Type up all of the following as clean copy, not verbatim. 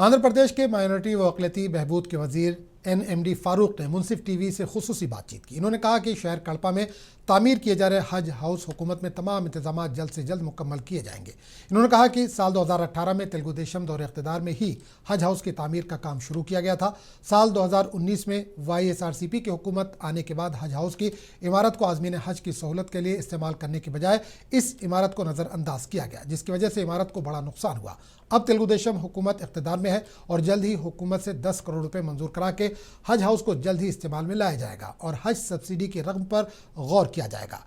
आंध्र प्रदेश के माइनॉरिटी व अक़लियती बहबूद के वजीर NMD फारूक ने मुंसिफ टीवी से खुसूसी बातचीत की। इन्होंने कहा कि शहर कड़पा में तामीर किए जा रहे हज हाउस हुकूमत में तमाम इंतजाम जल्द से जल्द मुकम्मल किए जाएंगे। इन्होंने कहा कि साल 2018 में तेलुगु देशम दौरे इक़्तिदार में ही हज हाउस की तामीर का काम शुरू किया गया था। साल 2019 में YSRCP की हुकूमत आने के बाद हज हाउस की इमारत को आज़मीन हज की सहूलत के लिए इस्तेमाल करने के बजाय इस इमारत को नज़रअंदाज किया गया, जिसकी वजह से इमारत को बड़ा नुकसान हुआ। अब तेलुगु देशम हुकूमत इक़्तिदार में है और जल्द ही हुकूमत से 10 करोड़ रुपए मंजूर करा के हज हाउस को जल्द ही इस्तेमाल में लाया जाएगा और हज सब्सिडी की रकम पर गौर किया जाएगा।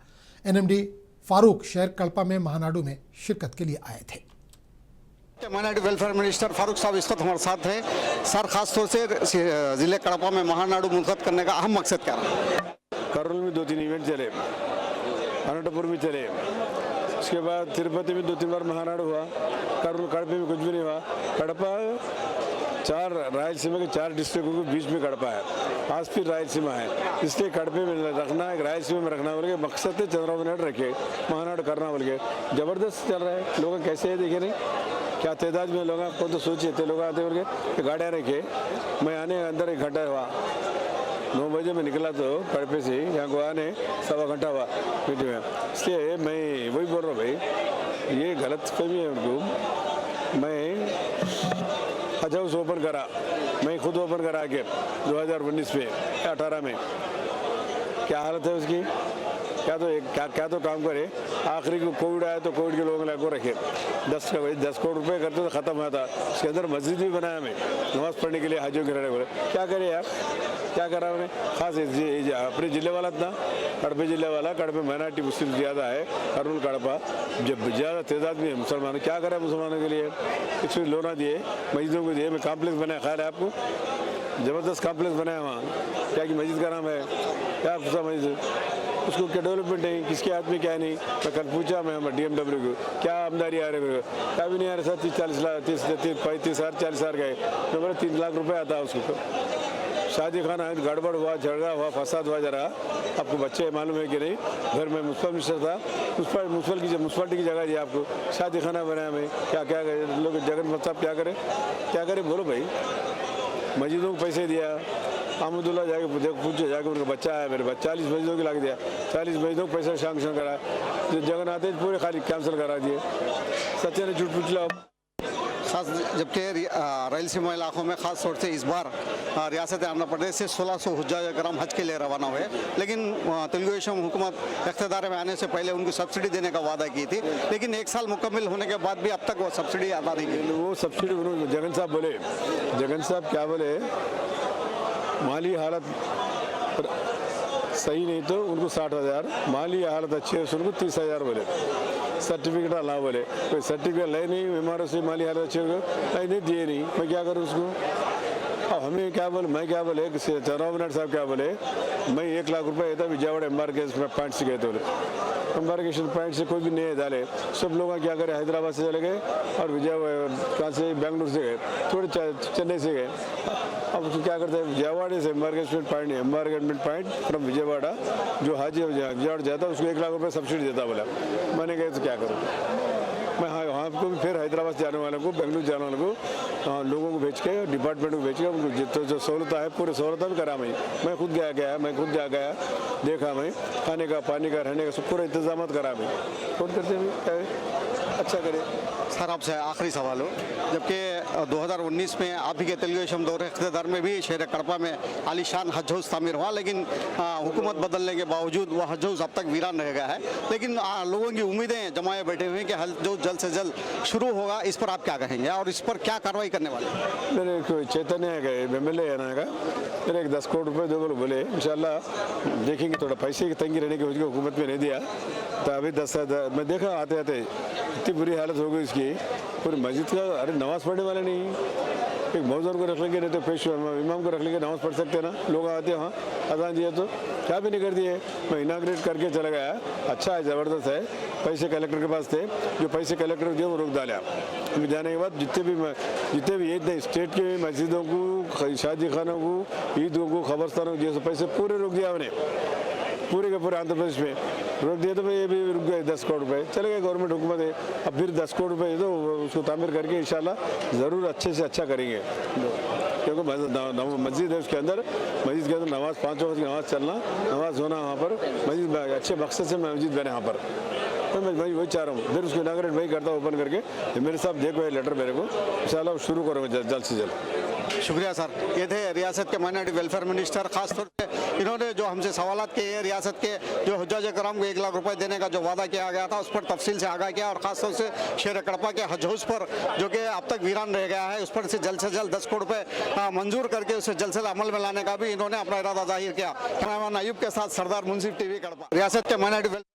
NMD फारूक शहर कड़पा में महानाडू में शिरकत के लिए आए थे। माइनॉरिटी वेलफेयर मिनिस्टर फारूक साहब इस वक्त हमारे साथ हैं। सर, खास तौर से ज़िले कड़पा में महानाडू मुनक़द करने का अहम मकसद क्या रहा? कर्नूल में 2-3 इवेंट चले, अनंतपुर में चले, उसके बाद तिरुपति में 2-3 बार महानाडू हुआ, कर्नूल कड़पे में कुछ भी नहीं हुआ। कड़पा 4 रायलसीमा के 4 डिस्ट्रिक्टों के बीच में कड़पा है, आज फिर रायलसीमा है, इसलिए कड़पे में रखना, एक रायलसीमा में रखना बोल के मकसद है। चंद्रबाबू नायडू रखे महानाडू करना बोल के ज़बरदस्त चल रहा है। लोग कैसे है देखे नहीं, क्या तादाद में लोग को तो सोचिए थे लोग आते बोल के गाड़ियाँ रखे। मैं आने अंदर 1 घंटा हुआ, 9 बजे में निकला तो कड़पे से यहाँ को आने 1.25 घंटा हुआ मीटिंग में। इसलिए मैं वही बोल रहा हूँ भाई, ये गलत फहमी है उनको। मैं हज हाउस ओपन करा, मैं खुद ओपन करा के 2019 में 18 में, क्या हालत है उसकी? क्या तो काम करे। आखिरी को कोविड आया तो कोविड के लोगों को रखे 10 करोड़ रुपए करते तो ख़त्म हुआ था। उसके अंदर मस्जिद भी बनाया मैं नमाज़ पढ़ने के लिए हाजियों के रहने बोले। क्या करे यार, क्या करा उन्हें? खास अपने ज़िले वाला था, कड़पे ज़िले वाला, कड़पे माइनॉरिटी मुस्लिम ज़्यादा है, कर्नूल कड़पा जब ज़्यादा तादाद में है मुसलमान। क्या करा मुसलमानों के लिए? इसमें लोना दिए, मस्जिदों को दिए, मैं कॉम्प्लेक्स बनाया, ख्याल है आपको? ज़बरदस्त कॉम्प्लेक्स बनाया वहाँ, क्या कि मस्जिद का नाम है, क्या खुशा मस्जिद, उसको क्या डेवलपमेंट है, किसके हाथ में क्या नहीं। मैं कल पूछा मैं DMW को क्या आमदारी आ रही है, क्या भी नहीं आ रहा सर। 30-40 लाख 30-40 हज़ार गए, तो बोले 3 लाख रुपए आता है उसको। शादी खाना है, गड़बड़ हुआ, झगड़ा हुआ, फसाद हुआ, जरा आपको बच्चे मालूम है कि नहीं। घर में म्यूनसिपल मिनिस्टर था, म्यूनसिपलिटी की जगह दी आपको, शादी खाना बनाया मैं। क्या लोग जगन साहब क्या करे बोलो भाई। मस्जिदों को पैसे दिया, अहमदुल्ला जाके पूछो जाके, उनका बच्चा है मेरे पास, 40 मस्जिदों की लग दिया, 40 मस्जिदों को पैसा सैंक्शन करा, जो जगन्नाथ पूरे खाली कैंसिल करा दिए। सच्चे ने झूठ पूछ लो। खास जबकि रायलसीमा इलाकों में ख़ास तौर से इस बार रियासत आंध्र प्रदेश से 1600 हुज्जाज कराम हज के लिए रवाना हुए, लेकिन तेलुगु देशम हुकूमत इक़्तिदार में आने से पहले उनको सब्सिडी देने का वादा की थी, लेकिन 1 साल मुकम्मल होने के बाद भी अब तक वो सब्सिडी अदा नहीं की। वो सब्सिडी जगन साहब क्या बोले, माली हालत सही नहीं तो उनको 60,000, माली हालत अच्छी है उनको 30,000 बोले। सर्टिफिकेट ला बोले, कोई सर्टिफिकेट ले नहीं, इमारत से माली हालत अच्छी नहीं दिए नहीं, मैं क्या करूँ उसको? अब हमें क्या बोले, मैं क्या बोले, चंद्रबाबू नायडू साहब क्या बोले, मैं 1 लाख रुपए था विजयवाड़ा एम्बार्केशन पॉइंट से गए थे बोले। एम्बार्केशन पॉइंट से कोई भी नहीं डाले, सब लोग क्या करे हैदराबाद से चले गए और कहाँ से बेंगलुरु से गए, थोड़े चेन्नई से गए। अब उसको क्या करते हैं, विजयवाड़ा से एम्बार्केटमेंट पॉइंट फ्रॉम विजयवाड़ा जो हाजी विजयवाड़ा जाता है उसको 1 लाख रुपए सब्सिडी देता बोला। मैंने कहा तो क्या करूँ मैं? हाँ, वहाँ को भी फिर हैदराबाद जाने वालों को, बेंगलुरु जाने वालों को, लोगों को भेज के, डिपार्टमेंट को भेज के उनको जितना जो सहूलत है पूरी सहूलत भी करा। मैं खुद गया देखा, मैं खाने का, पानी का, रहने का सब पूरा इंतजाम करा। मैं कौन करते हैं अच्छा करे। सर, आपसे आखिरी सवाल हो, जबकि 2019 में आप ही के तेलुगु देशम दौरे इक़्तिदार में भी शहर कड़पा में आलीशान हज हाउस तामीर हुआ, लेकिन हुकूमत बदलने के बावजूद वह हज हाउस अब तक वीरान रह गया है। लेकिन लोगों की उम्मीदें जमाए बैठे हुए हैं कि हज हाउस जल्द से जल्द शुरू होगा। इस पर आप क्या कहेंगे और इस पर क्या कार्रवाई करने वाले? मेरे कोई चैतन्य है, MLA है ना का, मेरे एक 10 करोड़ रुपए दो बोले, इंशाल्लाह देखेंगे। थोड़ा पैसे की तंगी रहने की वजह हुकूमत में नहीं दिया, तो अभी 10 मैं देखा आते इतनी बुरी हालत हो गई इसकी पूरी मस्जिद का। अरे नमाज़ पढ़ने वाले नहीं, एक मौजूद को रख लेंगे, नहीं तो पेश इमाम को रख लेंगे, नमाज़ पढ़ सकते हैं ना। लोग आते हैं वहाँ, अजान दिए तो क्या भी नहीं कर दिए। मैं इनाग्रेट करके चला गया, अच्छा है, ज़बरदस्त है। पैसे कलेक्टर के पास थे, जो पैसे कलेक्टर दिए वो रोक डाला। फिर जाने के बाद जितने भी ईद स्टेट के मस्जिदों को, शादी खानों को, ईदों को, खबरस्तानों को, जैसे पैसे पूरे रोक दिया उन्हें, पूरे के पूरे आंध्र प्रदेश में। रोक दिए तो भाई ये भी रुक गए 10 करोड़ रुपए चले गए गवर्नमेंट हुकूमत है अब फिर 10 करोड़ रुपए तो उसको तामीर करके इंशाल्लाह ज़रूर अच्छे से अच्छा करेंगे क्योंकि मस्जिद है उसके अंदर नमाज 5 वक्त की नमाज चलना नमाज होना वहाँ पर मस्जिद अच्छे मकसद से मस्जिद बने यहाँ पर तो मैं भाई वही चाह रहा हूँ फिर उसको इनाग्रेट वही करता हूँ ओपन करके मेरे साहब देखो ये लेटर मेरे को इंशाल्लाह शुरू करूँगा जल्द से जल्द। शुक्रिया सर। ये थे रियासत के माइनॉरिटी वेलफेयर मिनिस्टर। खास तौर पे इन्होंने जो हमसे सवालात किए रियासत के जो हुज्जाज कराम को 1 लाख रुपए देने का जो वादा किया गया था उस पर तफसील से आगाह किया और खास तौर से शहर कड़पा के हज हाउस पर जो कि अब तक वीरान रह गया है उस पर से जल्द 10 करोड़ रुपए मंजूर करके उसे जल्द से जल्द अमल में लाने का भी इन्होंने अपना इरादा जाहिर किया। कैमरामैन अयूब के साथ सरदार मुंसिफ टीवी कड़पा। रियासत के माइनॉरिटी